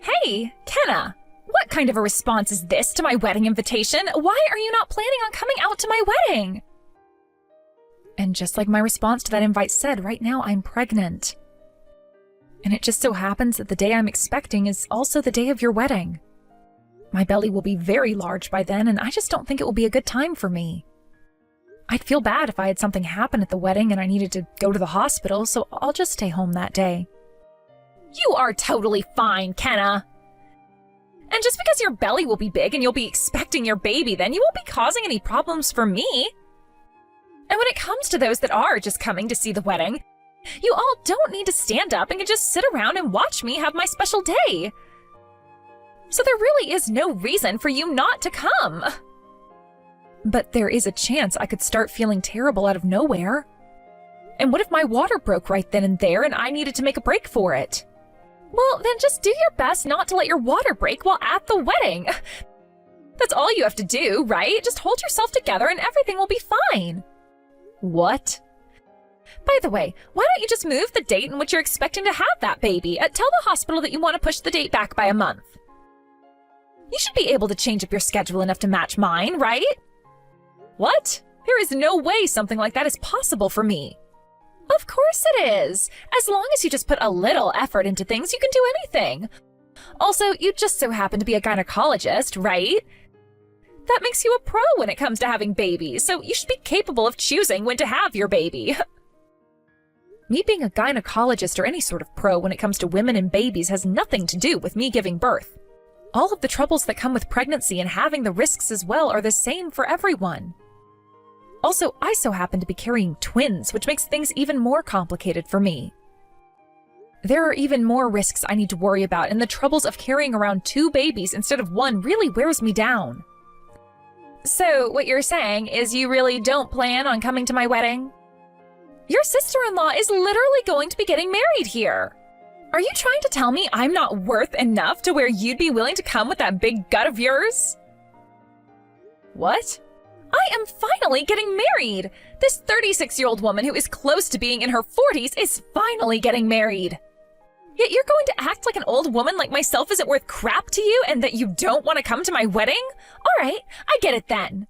Hey, Kenna! What kind of a response is this to my wedding invitation? Why are you not planning on coming out to my wedding? And just like my response to that invite said, right now I'm pregnant. And it just so happens that the day I'm expecting is also the day of your wedding. My belly will be very large by then, and I just don't think it will be a good time for me. I'd feel bad if I had something happen at the wedding and I needed to go to the hospital, so I'll just stay home that day. You are totally fine, Kenna. And just because your belly will be big and you'll be expecting your baby, then you won't be causing any problems for me. And when it comes to those that are just coming to see the wedding, you all don't need to stand up and can just sit around and watch me have my special day. So there really is no reason for you not to come. But there is a chance I could start feeling terrible out of nowhere. And what if my water broke right then and there and I needed to make a break for it? Well, then just do your best not to let your water break while at the wedding. That's all you have to do, right? Just hold yourself together and everything will be fine. What? By the way, why don't you just move the date in which you're expecting to have that baby? Tell the hospital that you want to push the date back by a month. You should be able to change up your schedule enough to match mine, right? What? There is no way something like that is possible for me. Of course it is. As long as you just put a little effort into things, you can do anything. Also, you just so happen to be a gynecologist, right? That makes you a pro when it comes to having babies, so you should be capable of choosing when to have your baby. Me being a gynecologist or any sort of pro when it comes to women and babies has nothing to do with me giving birth. All of the troubles that come with pregnancy and having the risks as well are the same for everyone. Also, I so happen to be carrying twins, which makes things even more complicated for me. There are even more risks I need to worry about, and the troubles of carrying around 2 babies instead of 1 really wears me down. So, what you're saying is you really don't plan on coming to my wedding? Your sister-in-law is literally going to be getting married here. Are you trying to tell me I'm not worth enough to where you'd be willing to come with that big gut of yours? What? I am finally getting married! This 36-year-old woman who is close to being in her 40s is finally getting married. Yet you're going to act like an old woman like myself isn't worth crap to you and that you don't want to come to my wedding? All right, I get it then.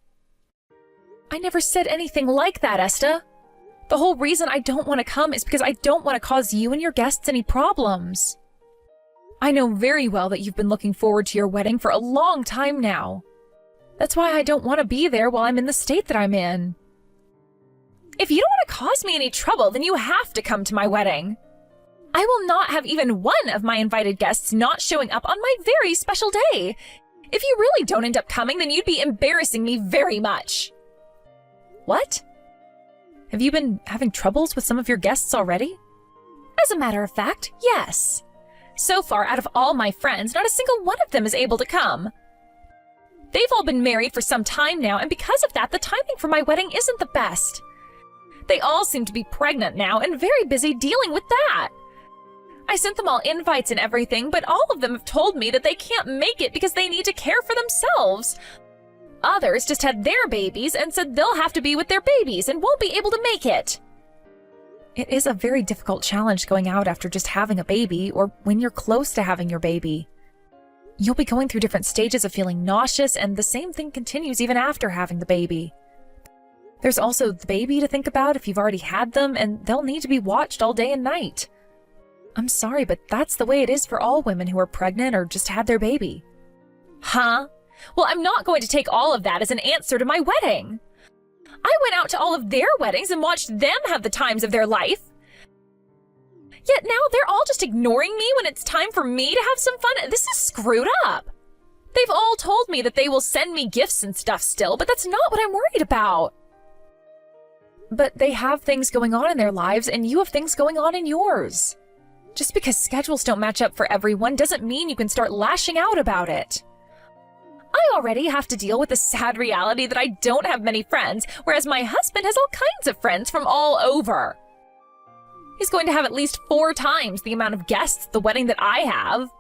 I never said anything like that, Esta. The whole reason I don't want to come is because I don't want to cause you and your guests any problems. I know very well that you've been looking forward to your wedding for a long time now. That's why I don't want to be there while I'm in the state that I'm in. If you don't want to cause me any trouble, then you have to come to my wedding. I will not have even one of my invited guests not showing up on my very special day. If you really don't end up coming, then you'd be embarrassing me very much. What? Have you been having troubles with some of your guests already? As a matter of fact, yes. So far, out of all my friends, not a single one of them is able to come. They've all been married for some time now, and because of that, the timing for my wedding isn't the best. They all seem to be pregnant now and very busy dealing with that. I sent them all invites and everything, but all of them have told me that they can't make it because they need to care for themselves. Others just had their babies and said they'll have to be with their babies and won't be able to make it. It is a very difficult challenge going out after just having a baby or when you're close to having your baby. You'll be going through different stages of feeling nauseous, and the same thing continues even after having the baby. There's also the baby to think about if you've already had them, and they'll need to be watched all day and night. I'm sorry, but that's the way it is for all women who are pregnant or just had their baby. Huh? Well, I'm not going to take all of that as an answer to my wedding. I went out to all of their weddings and watched them have the times of their life. Yet now they're all just ignoring me when it's time for me to have some fun. This is screwed up. They've all told me that they will send me gifts and stuff still, but that's not what I'm worried about. But they have things going on in their lives, and you have things going on in yours. Just because schedules don't match up for everyone doesn't mean you can start lashing out about it. I already have to deal with the sad reality that I don't have many friends, whereas my husband has all kinds of friends from all over. He's going to have at least 4 times the amount of guests at the wedding that I have.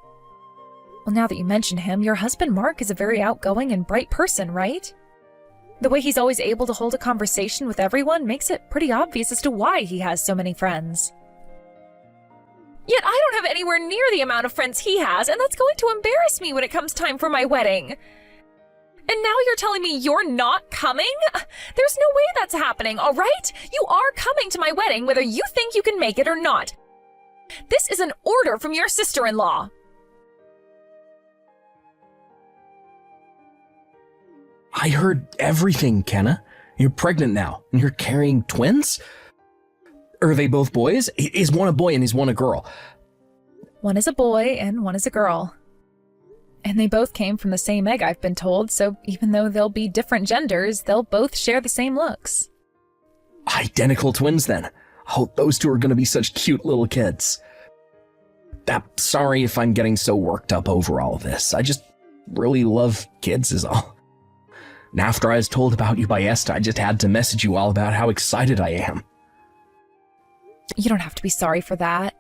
Well, now that you mention him, your husband Mark is a very outgoing and bright person, right? The way he's always able to hold a conversation with everyone makes it pretty obvious as to why he has so many friends. Yet I don't have anywhere near the amount of friends he has, and that's going to embarrass me when it comes time for my wedding. And now you're telling me you're not coming? There's no way that's happening, all right? You are coming to my wedding whether you think you can make it or not. This is an order from your sister-in-law. I heard everything, Kenna. You're pregnant now, and you're carrying twins? Are they both boys? Is one a boy and is one a girl? One is a boy and one is a girl. And they both came from the same egg, I've been told, so even though they'll be different genders, they'll both share the same looks. Identical twins, then. Oh, those two are going to be such cute little kids. I'm sorry if I'm getting so worked up over all of this. I just really love kids is all. And after I was told about you by Esta, I just had to message you all about how excited I am. You don't have to be sorry for that.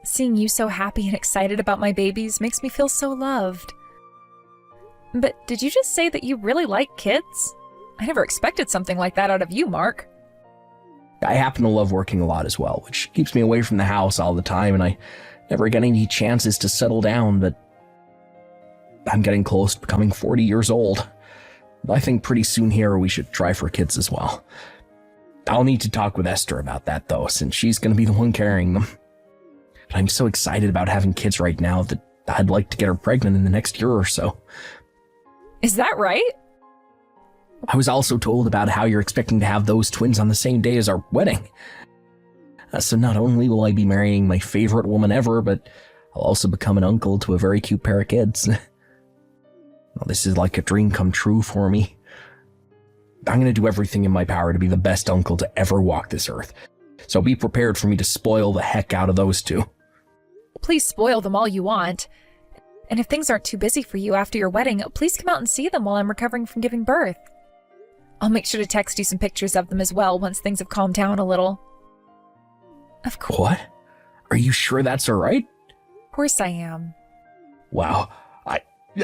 Seeing you so happy and excited about my babies makes me feel so loved. But did you just say that you really like kids? I never expected something like that out of you, Mark. I happen to love working a lot as well, which keeps me away from the house all the time, and I never get any chances to settle down, but I'm getting close to becoming 40 years old. I think pretty soon here we should try for kids as well. I'll need to talk with Esther about that, though, since she's going to be the one carrying them. But I'm so excited about having kids right now that I'd like to get her pregnant in the next year or so. Is that right? I was also told about how you're expecting to have those twins on the same day as our wedding. So not only will I be marrying my favorite woman ever, but I'll also become an uncle to a very cute pair of kids. Well, this is like a dream come true for me. I'm going to do everything in my power to be the best uncle to ever walk this earth. So be prepared for me to spoil the heck out of those two. Please spoil them all you want. And if things aren't too busy for you after your wedding, please come out and see them while I'm recovering from giving birth. I'll make sure to text you some pictures of them as well once things have calmed down a little. Of course. What? Are you sure that's all right? Of course I am. Wow.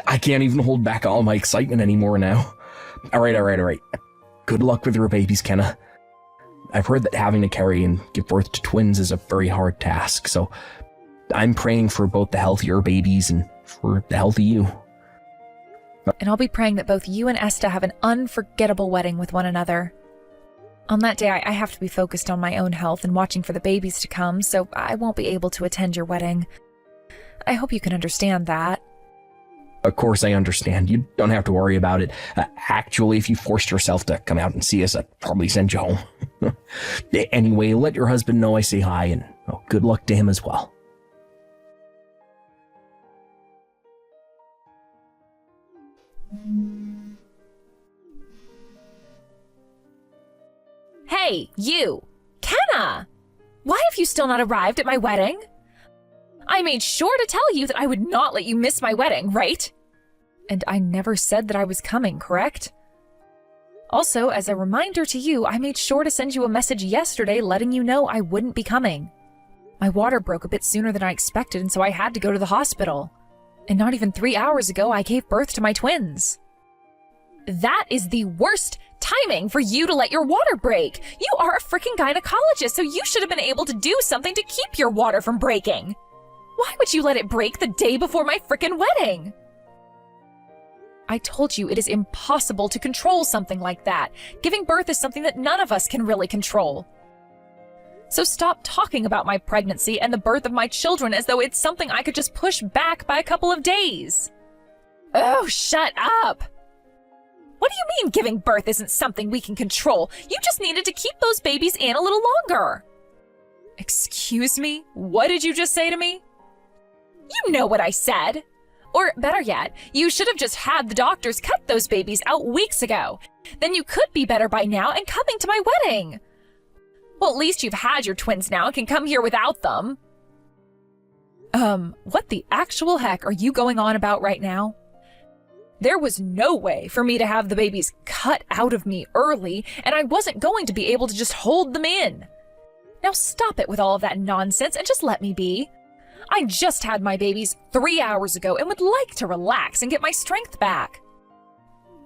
I can't even hold back all my excitement anymore now. All right. Good luck with your babies, Kenna. I've heard that having to carry and give birth to twins is a very hard task, so I'm praying for both the healthier babies and for the healthy you. And I'll be praying that both you and Esta have an unforgettable wedding with one another. On that day, I have to be focused on my own health and watching for the babies to come, so I won't be able to attend your wedding. I hope you can understand that. Of course I understand. You don't have to worry about it. Actually, if you forced yourself to come out and see us, I'd probably send you home. Anyway, let your husband know I say hi, and good luck to him as well. Hey, you! Kenna! Why have you still not arrived at my wedding? I made sure to tell you that I would not let you miss my wedding, right? And I never said that I was coming, correct? Also, as a reminder to you, I made sure to send you a message yesterday letting you know I wouldn't be coming. My water broke a bit sooner than I expected, and so I had to go to the hospital. And not even 3 hours ago, I gave birth to my twins. That is the worst timing for you to let your water break. You are a freaking gynecologist, so you should have been able to do something to keep your water from breaking. Why would you let it break the day before my frickin' wedding? I told you it is impossible to control something like that. Giving birth is something that none of us can really control. So stop talking about my pregnancy and the birth of my children as though it's something I could just push back by a couple of days. Oh, shut up! What do you mean giving birth isn't something we can control? You just needed to keep those babies in a little longer. Excuse me? What did you just say to me? You know what I said. Or better yet, you should have just had the doctors cut those babies out weeks ago. Then you could be better by now and coming to my wedding. Well, at least you've had your twins now and can come here without them. What the actual heck are you going on about right now? There was no way for me to have the babies cut out of me early, and I wasn't going to be able to just hold them in. Now stop it with all of that nonsense and just let me be. I just had my babies 3 hours ago and would like to relax and get my strength back.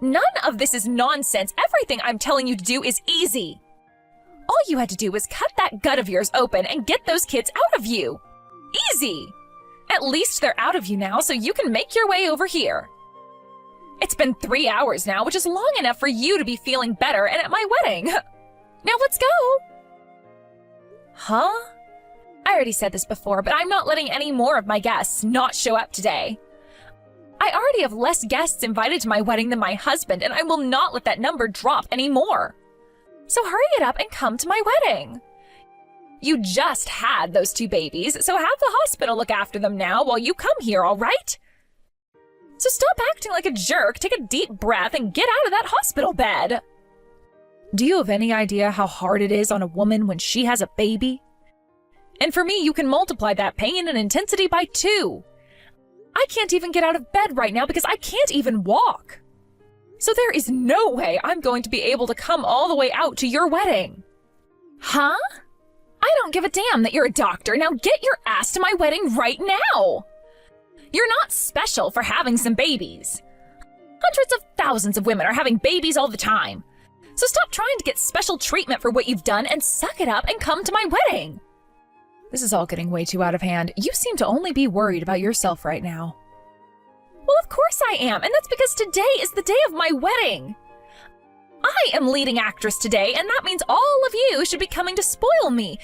None of this is nonsense. Everything I'm telling you to do is easy. All you had to do was cut that gut of yours open and get those kids out of you. crazy! At least they're out of you now, so you can make your way over here. It's been 3 hours now, which is long enough for you to be feeling better and at my wedding. Now let's go! Huh? I already said this before, but I'm not letting any more of my guests not show up today. I already have less guests invited to my wedding than my husband, and I will not let that number drop anymore. So hurry it up and come to my wedding. You just had those 2 babies, so have the hospital look after them now while you come here, all right? So stop acting like a jerk, take a deep breath, and get out of that hospital bed. Do you have any idea how hard it is on a woman when she has a baby? And for me, you can multiply that pain and intensity by 2. I can't even get out of bed right now because I can't even walk. So there is no way I'm going to be able to come all the way out to your wedding. Huh? I don't give a damn that you're a doctor. Now get your ass to my wedding right now. You're not special for having some babies. Hundreds of thousands of women are having babies all the time. So stop trying to get special treatment for what you've done and suck it up and come to my wedding. This is all getting way too out of hand. You seem to only be worried about yourself right now. Well, of course I am, and that's because today is the day of my wedding. I am leading actress today, and that means all of you should be coming to spoil me.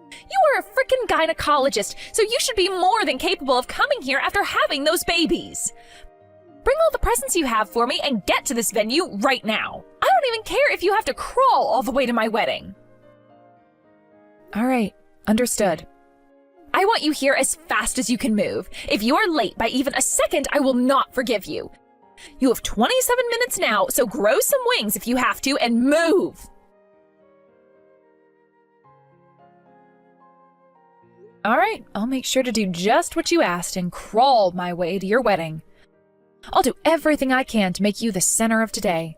You are a frickin' gynecologist, so you should be more than capable of coming here after having those babies. Bring all the presents you have for me and get to this venue right now. I don't even care if you have to crawl all the way to my wedding. All right, understood. I want you here as fast as you can move. If you are late by even a second, I will not forgive you. You have 27 minutes now, so grow some wings if you have to and move. All right, I'll make sure to do just what you asked and crawl my way to your wedding. I'll do everything I can to make you the center of today.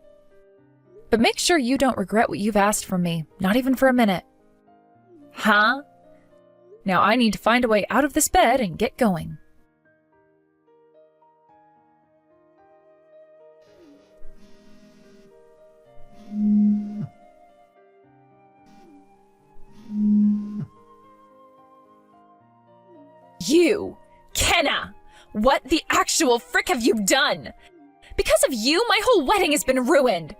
But make sure you don't regret what you've asked from me, not even for a minute. Huh? Now I need to find a way out of this bed and get going. You, Kenna! What the actual frick have you done? Because of you, my whole wedding has been ruined.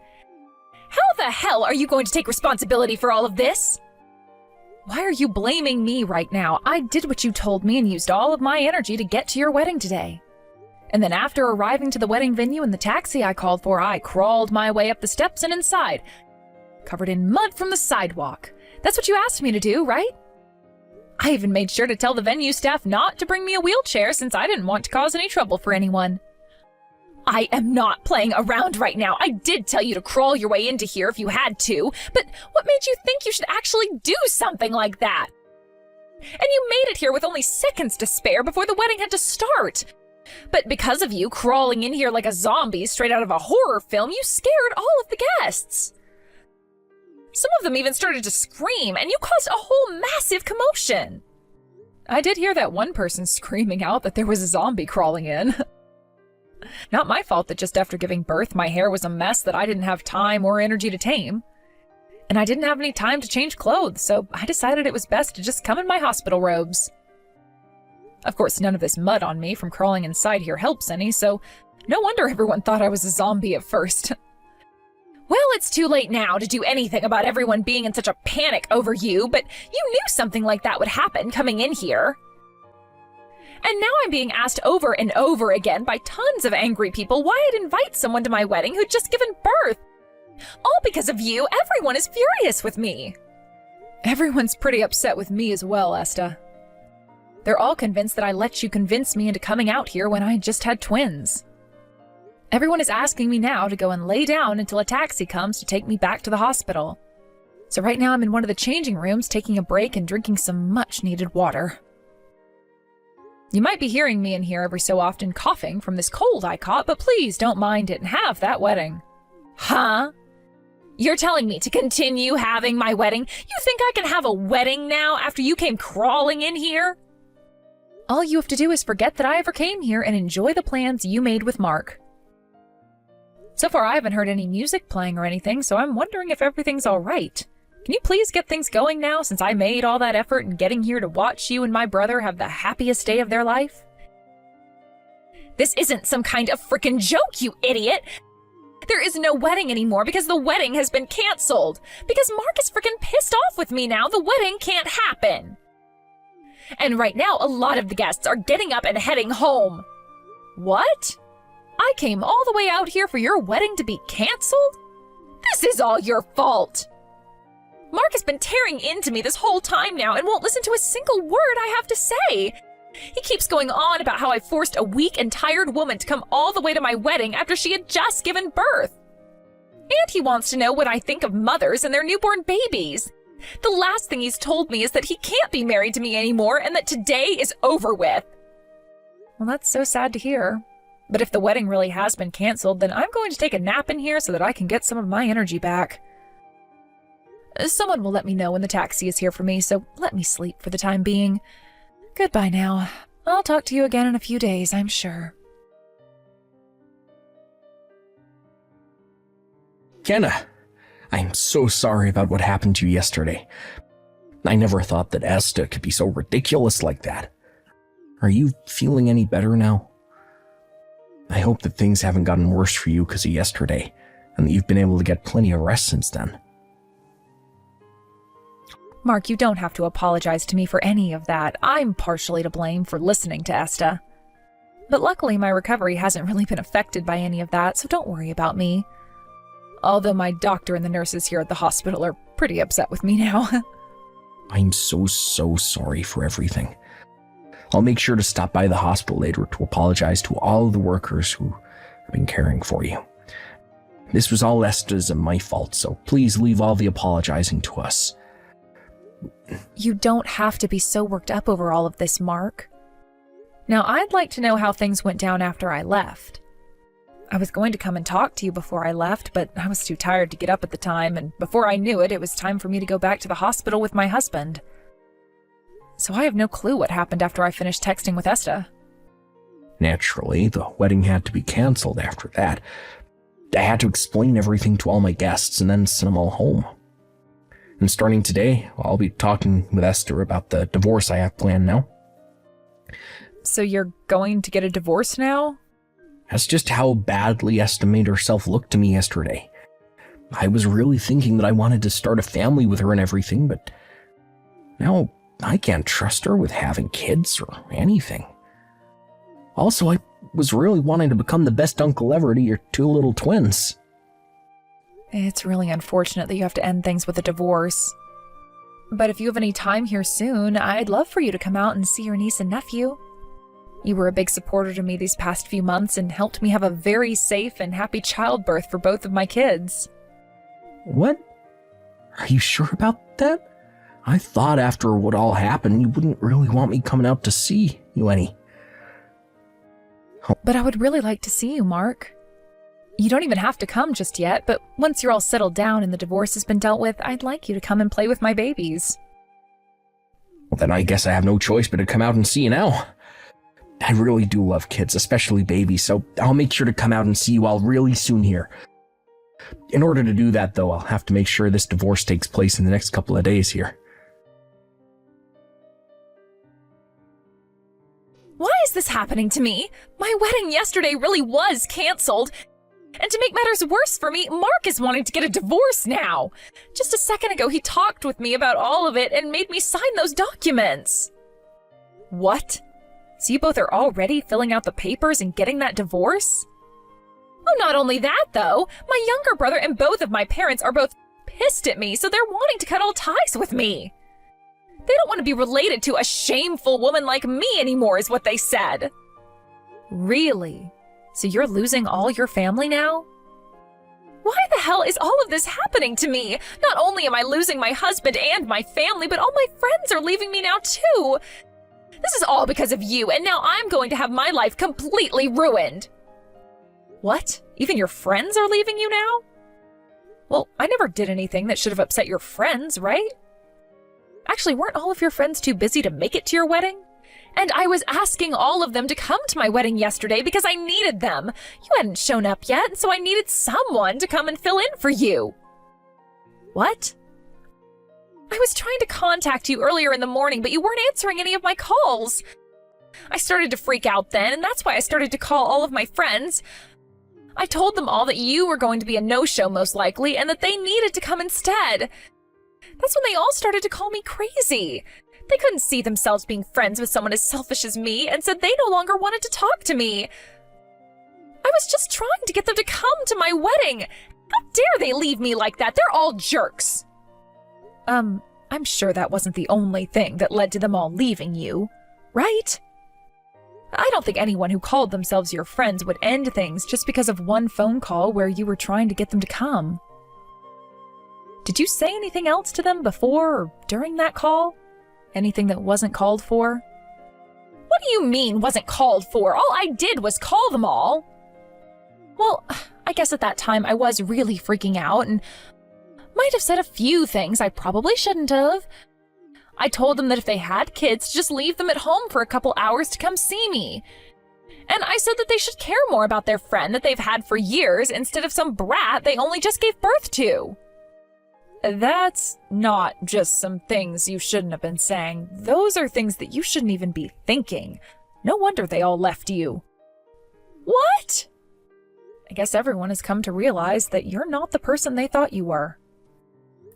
How the hell are you going to take responsibility for all of this? Why are you blaming me right now? I did what you told me and used all of my energy to get to your wedding today. And then after arriving to the wedding venue in the taxi I called for, I crawled my way up the steps and inside, covered in mud from the sidewalk. That's what you asked me to do, right? I even made sure to tell the venue staff not to bring me a wheelchair since I didn't want to cause any trouble for anyone. I am not playing around right now. I did tell you to crawl your way into here if you had to, but what made you think you should actually do something like that? And you made it here with only seconds to spare before the wedding had to start. But because of you crawling in here like a zombie straight out of a horror film, you scared all of the guests. Some of them even started to scream, and you caused a whole massive commotion. I did hear that one person screaming out that there was a zombie crawling in. Not my fault that just after giving birth, my hair was a mess that I didn't have time or energy to tame. And I didn't have any time to change clothes, so I decided it was best to just come in my hospital robes. Of course, none of this mud on me from crawling inside here helps any, so no wonder everyone thought I was a zombie at first. Well, it's too late now to do anything about everyone being in such a panic over you, but you knew something like that would happen coming in here. And now I'm being asked over and over again by tons of angry people why I'd invite someone to my wedding who'd just given birth. All because of you, everyone is furious with me. Everyone's pretty upset with me as well, Esta. They're all convinced that I let you convince me into coming out here when I just had twins. Everyone is asking me now to go and lay down until a taxi comes to take me back to the hospital. So right now I'm in one of the changing rooms taking a break and drinking some much-needed water. You might be hearing me in here every so often coughing from this cold I caught, but please don't mind it and have that wedding. Huh? You're telling me to continue having my wedding? You think I can have a wedding now after you came crawling in here? All you have to do is forget that I ever came here and enjoy the plans you made with Mark. So far, I haven't heard any music playing or anything, so I'm wondering if everything's all right. Can you please get things going now, since I made all that effort in getting here to watch you and my brother have the happiest day of their life? This isn't some kind of frickin' joke, you idiot! There is no wedding anymore because the wedding has been canceled. Because Mark is frickin' pissed off with me now, the wedding can't happen. And right now, a lot of the guests are getting up and heading home. What? I came all the way out here for your wedding to be canceled? This is all your fault! Mark has been tearing into me this whole time now and won't listen to a single word I have to say. He keeps going on about how I forced a weak and tired woman to come all the way to my wedding after she had just given birth. And he wants to know what I think of mothers and their newborn babies. The last thing he's told me is that he can't be married to me anymore and that today is over with. Well, that's so sad to hear. But if the wedding really has been canceled, then I'm going to take a nap in here so that I can get some of my energy back. Someone will let me know when the taxi is here for me, so let me sleep for the time being. Goodbye now. I'll talk to you again in a few days, I'm sure. Kenna, I'm so sorry about what happened to you yesterday. I never thought that Esta could be so ridiculous like that. Are you feeling any better now? I hope that things haven't gotten worse for you because of yesterday, and that you've been able to get plenty of rest since then. Mark, you don't have to apologize to me for any of that. I'm partially to blame for listening to Esta. But luckily, my recovery hasn't really been affected by any of that, so don't worry about me. Although my doctor and the nurses here at the hospital are pretty upset with me now. I'm so sorry for everything. I'll make sure to stop by the hospital later to apologize to all of the workers who have been caring for you. This was all Esta's and my fault, so please leave all the apologizing to us. You don't have to be so worked up over all of this, Mark. Now, I'd like to know how things went down after I left. I was going to come and talk to you before I left, but I was too tired to get up at the time, and before I knew it, it was time for me to go back to the hospital with my husband. So I have no clue what happened after I finished texting with Esta. Naturally, the wedding had to be canceled after that. I had to explain everything to all my guests and then send them all home. And starting today, I'll be talking with Esther about the divorce I have planned now. So you're going to get a divorce now? That's just how badly Esther made herself look to me yesterday. I was really thinking that I wanted to start a family with her and everything, but now I can't trust her with having kids or anything. Also, I was really wanting to become the best uncle ever to your two little twins. It's really unfortunate that you have to end things with a divorce. But if you have any time here soon, I'd love for you to come out and see your niece and nephew. You were a big supporter to me these past few months and helped me have a very safe and happy childbirth for both of my kids. What? Are you sure about that? I thought after what all happened, you wouldn't really want me coming out to see you any. But I would really like to see you, Mark. You don't even have to come just yet, but once you're all settled down and the divorce has been dealt with, I'd like you to come and play with my babies. Well, then I guess I have no choice but to come out and see you now. I really do love kids, especially babies, so I'll make sure to come out and see you all really soon here. In order to do that, though, I'll have to make sure this divorce takes place in the next couple of days here. Why is this happening to me? My wedding yesterday really was canceled. And to make matters worse for me, Mark is wanting to get a divorce now. Just a second ago, he talked with me about all of it and made me sign those documents. What? So you both are already filling out the papers and getting that divorce? Oh, not only that, though. My younger brother and both of my parents are both pissed at me, so they're wanting to cut all ties with me. They don't want to be related to a shameful woman like me anymore, is what they said. Really? So you're losing all your family now? Why the hell is all of this happening to me? Not only am I losing my husband and my family, but all my friends are leaving me now too. This is all because of you, and now I'm going to have my life completely ruined. What? Even your friends are leaving you now? Well, I never did anything that should have upset your friends, right? Actually, weren't all of your friends too busy to make it to your wedding? And I was asking all of them to come to my wedding yesterday because I needed them. You hadn't shown up yet, so I needed someone to come and fill in for you. What? I was trying to contact you earlier in the morning, but you weren't answering any of my calls. I started to freak out then, and that's why I started to call all of my friends. I told them all that you were going to be a no-show most likely, and that they needed to come instead. That's when they all started to call me crazy. They couldn't see themselves being friends with someone as selfish as me, and said they no longer wanted to talk to me. I was just trying to get them to come to my wedding. How dare they leave me like that? They're all jerks. I'm sure that wasn't the only thing that led to them all leaving you, right? I don't think anyone who called themselves your friends would end things just because of one phone call where you were trying to get them to come. Did you say anything else to them before or during that call? Anything that wasn't called for? What do you mean wasn't called for? All I did was call them all. Well, I guess at that time I was really freaking out and might have said a few things I probably shouldn't have. I told them that if they had kids, just leave them at home for a couple hours to come see me. And I said that they should care more about their friend that they've had for years instead of some brat they only just gave birth to. That's not just some things you shouldn't have been saying. Those are things that you shouldn't even be thinking. No wonder they all left you. What? I guess everyone has come to realize that you're not the person they thought you were.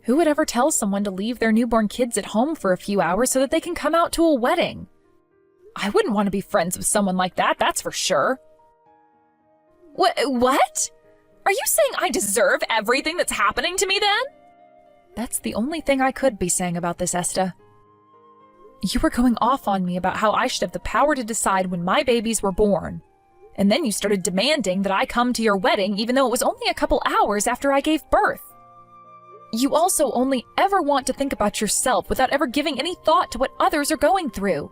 Who would ever tell someone to leave their newborn kids at home for a few hours so that they can come out to a wedding? I wouldn't want to be friends with someone like that, that's for sure. What? Are you saying I deserve everything that's happening to me then? That's the only thing I could be saying about this, Esta. You were going off on me about how I should have the power to decide when my babies were born. And then you started demanding that I come to your wedding even though it was only a couple hours after I gave birth. You also only ever want to think about yourself without ever giving any thought to what others are going through.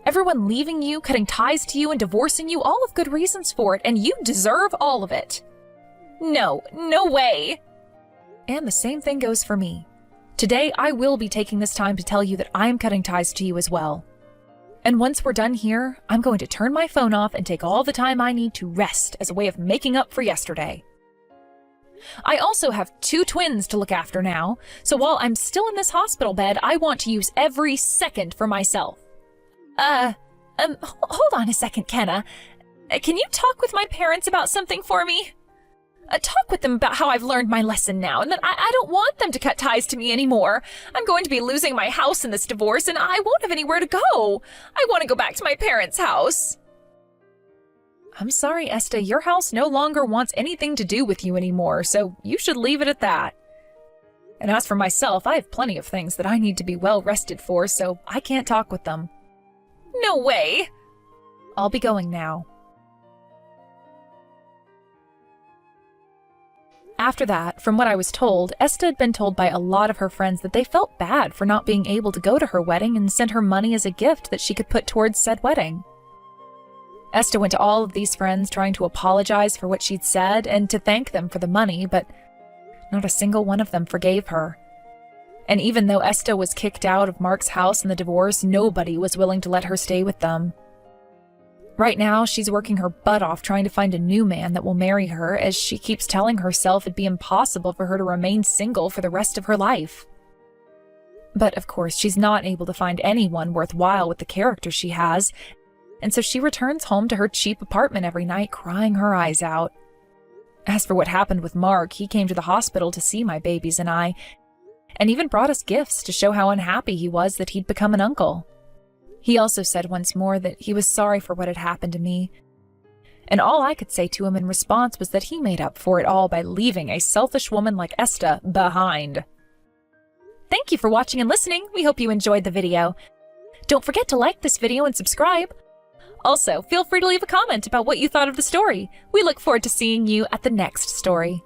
Everyone leaving you, cutting ties to you, and divorcing you, all have good reasons for it, and you deserve all of it. No way. And the same thing goes for me. Today, I will be taking this time to tell you that I'm cutting ties to you as well. And once we're done here, I'm going to turn my phone off and take all the time I need to rest as a way of making up for yesterday. I also have 2 twins to look after now, so while I'm still in this hospital bed, I want to use every second for myself. Hold on a second, Kenna. Can you talk with my parents about something for me? Talk with them about how I've learned my lesson now, and that I don't want them to cut ties to me anymore. I'm going to be losing my house in this divorce, and I won't have anywhere to go. I want to go back to my parents' house. I'm sorry, Esta, your house no longer wants anything to do with you anymore, so you should leave it at that. And as for myself, I have plenty of things that I need to be well rested for, so I can't talk with them. No way! I'll be going now. After that, from what I was told, Esta had been told by a lot of her friends that they felt bad for not being able to go to her wedding and send her money as a gift that she could put towards said wedding. Esta went to all of these friends trying to apologize for what she'd said and to thank them for the money, but not a single one of them forgave her. And even though Esta was kicked out of Mark's house in the divorce, nobody was willing to let her stay with them. Right now, she's working her butt off trying to find a new man that will marry her, as she keeps telling herself it'd be impossible for her to remain single for the rest of her life. But of course, she's not able to find anyone worthwhile with the character she has, and so she returns home to her cheap apartment every night crying her eyes out. As for what happened with Mark, he came to the hospital to see my babies and I, and even brought us gifts to show how unhappy he was that he'd become an uncle. He also said once more that he was sorry for what had happened to me, and all I could say to him in response was that he made up for it all by leaving a selfish woman like Esta behind. Thank you for watching and listening. We hope you enjoyed the video. Don't forget to like this video and subscribe. Also, feel free to leave a comment about what you thought of the story. We look forward to seeing you at the next story.